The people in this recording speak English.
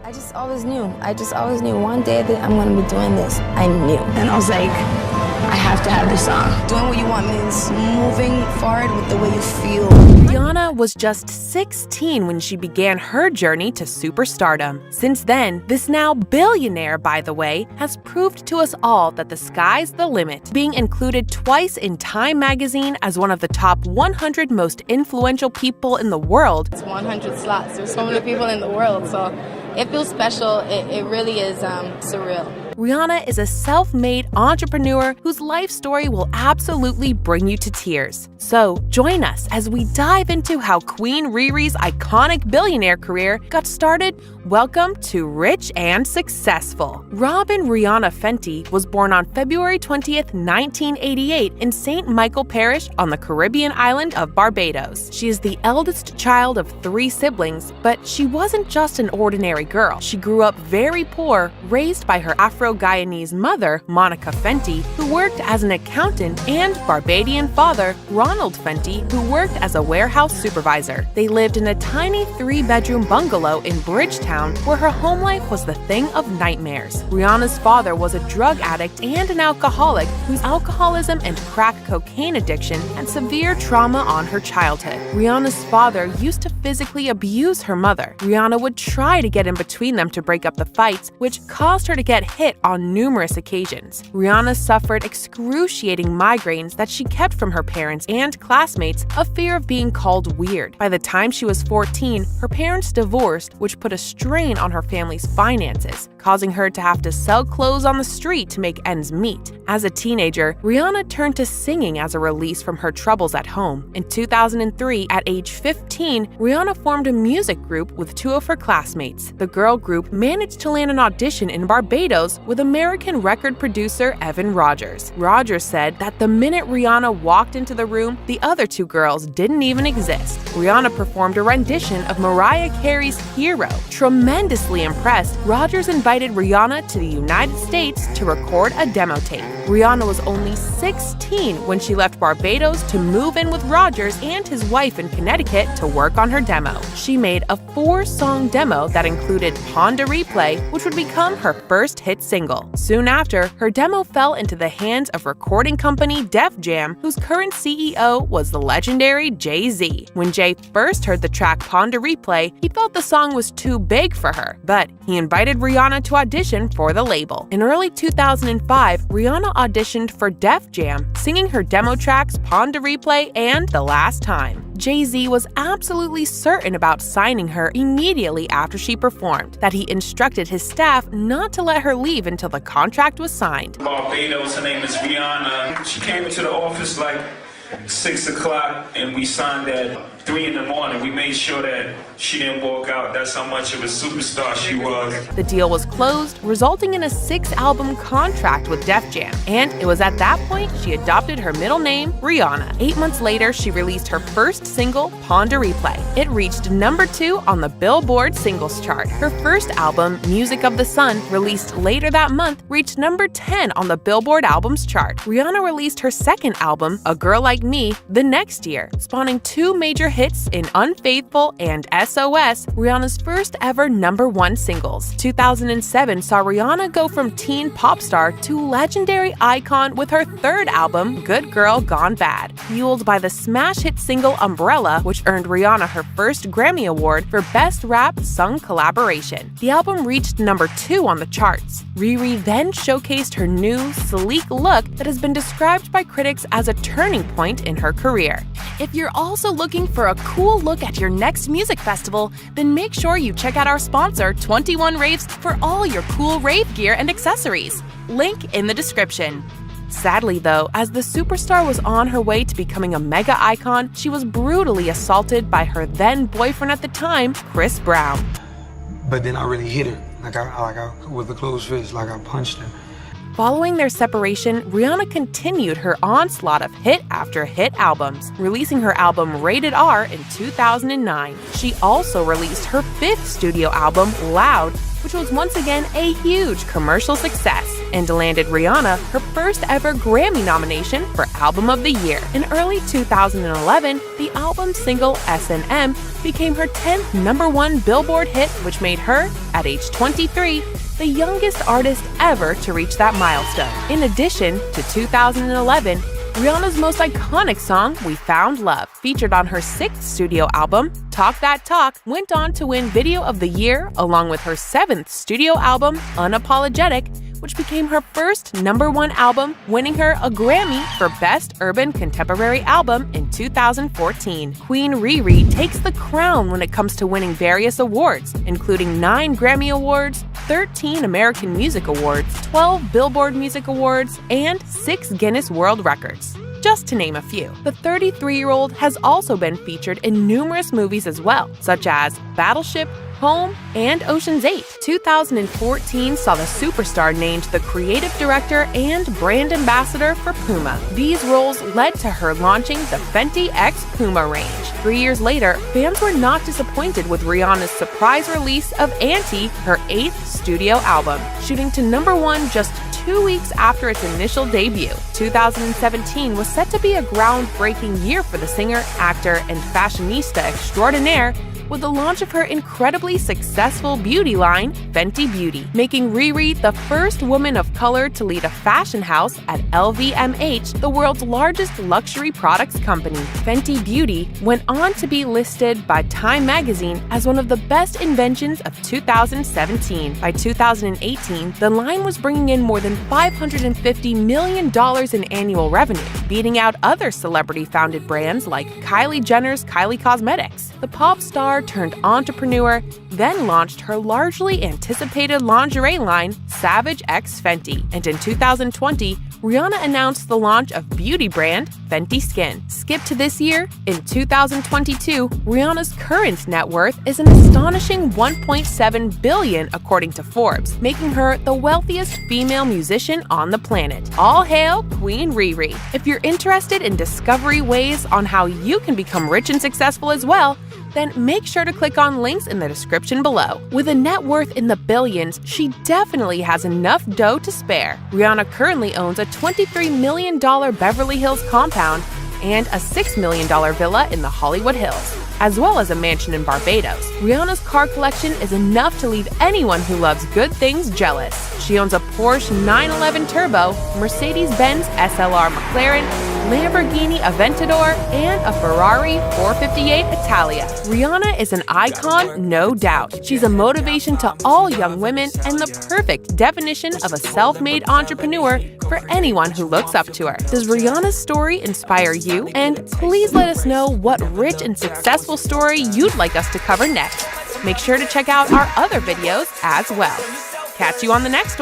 I just always knew. One day that I'm gonna be doing this. I knew. And I was like, I have to have this song. Doing what you want means moving forward with the way you feel. Rihanna was just 16 when she began her journey to superstardom. Since then, this now billionaire, by the way, has proved to us all that the sky's the limit, being included twice in Time magazine as one of the top 100 most influential people in the world. It's 100 slots. There's so many people in the world, so it feels special. It really is surreal. Rihanna is a self-made entrepreneur whose life story will absolutely bring you to tears. So join us as we dive into how Queen Riri's iconic billionaire career got started. Welcome to Rich and Successful. Robin Rihanna Fenty was born on February 20th, 1988 in St. Michael Parish on the Caribbean island of Barbados. She is the eldest child of 3 siblings, but she wasn't just an ordinary girl. She grew up very poor, raised by her Afro-Guyanese mother, Monica Fenty, who worked as an accountant, and Barbadian father, Ronald Fenty, who worked as a warehouse supervisor. They lived in a tiny 3-bedroom bungalow in Bridgetown, where her home life was the thing of nightmares. Rihanna's father was a drug addict and an alcoholic whose alcoholism and crack cocaine addiction had severe trauma on her childhood. Rihanna's father used to physically abuse her mother. Rihanna would try to get in between them to break up the fights, which caused her to get hit on numerous occasions. Rihanna suffered excruciating migraines that she kept from her parents and classmates, a fear of being called weird. By the time she was 14, her parents divorced, which put a strain on her family's finances, causing her to have to sell clothes on the street to make ends meet. As a teenager, Rihanna turned to singing as a release from her troubles at home. In 2003, at age 15, Rihanna formed a music group with 2 of her classmates. The girl group managed to land an audition in Barbados with American record producer Evan Rogers. Rogers said that the minute Rihanna walked into the room, the other 2 girls didn't even exist. Rihanna performed a rendition of Mariah Carey's Hero. Tremendously impressed, Rogers invited Rihanna to the United States to record a demo tape. Rihanna was only 16 when she left Barbados to move in with Rogers and his wife in Connecticut to work on her demo. She made a 4-song demo that included Pon de Replay, which would become her first hit single. Soon after, her demo fell into the hands of recording company Def Jam, whose current CEO was the legendary Jay-Z. When Jay first heard the track Pon de Replay, he felt the song was too big for her, but he invited Rihanna to audition for the label. In early 2005, Rihanna auditioned for Def Jam, singing her demo tracks Pon de Replay and The Last Time. Jay-Z was absolutely certain about signing her immediately after she performed, that he instructed his staff not to let her leave until the contract was signed. Barbados, her name is Rihanna. She came into the office like 6 o'clock and we signed at 3 in the morning. We made sure that she didn't walk out. That's how much of a superstar she was. The deal was closed, resulting in a 6-album contract with Def Jam, and it was at that point she adopted her middle name, Rihanna. 8 months later, she released her first single, Pon de Replay. It reached number 2 on the Billboard Singles Chart. Her first album, Music of the Sun, released later that month, reached number 10 on the Billboard Albums Chart. Rihanna released her second album, A Girl Like Me, the next year, spawning 2 major hits in Unfaithful and SOS, Rihanna's first ever #1 singles. 2007 saw Rihanna go from teen pop star to legendary icon with her third album, Good Girl Gone Bad, fueled by the smash hit single Umbrella, which earned Rihanna her first Grammy Award for Best Rap Sung Collaboration. The album reached number 2 on the charts. Riri then showcased her new, sleek look that has been described by critics as a turning point in her career. If you're also looking for a cool look at your next music festival, then make sure you check out our sponsor, 21 Raves, for all your cool rave gear and accessories. Link in the description. Sadly though, as the superstar was on her way to becoming a mega icon, she was brutally assaulted by her then boyfriend at the time, Chris Brown. But then I really hit her, like I with a closed fist, like I punched her. Following their separation, Rihanna continued her onslaught of hit after hit albums, releasing her album Rated R in 2009. She also released her 5th studio album, Loud, which was once again a huge commercial success. and landed Rihanna her first ever Grammy nomination for Album of the Year. In early 2011, the album single S&M became her 10th #1 Billboard hit, which made her, at age 23, the youngest artist ever to reach that milestone. In addition to 2011, Rihanna's most iconic song, We Found Love, featured on her 6th studio album, Talk That Talk, went on to win Video of the Year along with her 7th studio album, Unapologetic, which became her first #1 album, winning her a Grammy for Best Urban Contemporary Album in 2014. Queen Riri takes the crown when it comes to winning various awards, including 9 Grammy Awards, 13 American Music Awards, 12 Billboard Music Awards, and 6 Guinness World Records, just to name a few. The 33-year-old has also been featured in numerous movies as well, such as Battleship, Home, and Ocean's 8. 2014 saw the superstar named the creative director and brand ambassador for Puma. These roles led to her launching the Fenty X Puma range. 3 years later, fans were not disappointed with Rihanna's surprise release of Anti, her 8th studio album, shooting to #1 just 2 weeks after its initial debut. 2017 was set to be a groundbreaking year for the singer, actor, and fashionista extraordinaire, with the launch of her incredibly successful beauty line, Fenty Beauty, making Riri the first woman of color to lead a fashion house at LVMH, the world's largest luxury products company. Fenty Beauty went on to be listed by Time magazine as one of the best inventions of 2017. By 2018, the line was bringing in more than $550 million in annual revenue, beating out other celebrity-founded brands like Kylie Jenner's Kylie Cosmetics. The pop star turned entrepreneur, then launched her largely anticipated lingerie line, Savage X Fenty. And in 2020, Rihanna announced the launch of beauty brand Fenty Skin. Skip to this year, in 2022, Rihanna's current net worth is an astonishing $1.7 billion according to Forbes, making her the wealthiest female musician on the planet. All hail Queen Riri. If you're interested in discovery ways on how you can become rich and successful as well, then make sure to click on links in the description below. With a net worth in the billions, she definitely has enough dough to spare. Rihanna currently owns a $23 million Beverly Hills compound and a $6 million villa in the Hollywood Hills, as well as a mansion in Barbados. Rihanna's car collection is enough to leave anyone who loves good things jealous. She owns a Porsche 911 Turbo, Mercedes-Benz SLR McLaren, Lamborghini Aventador, and a Ferrari 458 Italia. Rihanna is an icon, no doubt. She's a motivation to all young women and the perfect definition of a self-made entrepreneur for anyone who looks up to her. Does Rihanna's story inspire you? And please let us know what rich and successful story you'd like us to cover next. Make sure to check out our other videos as well. Catch you on the next one.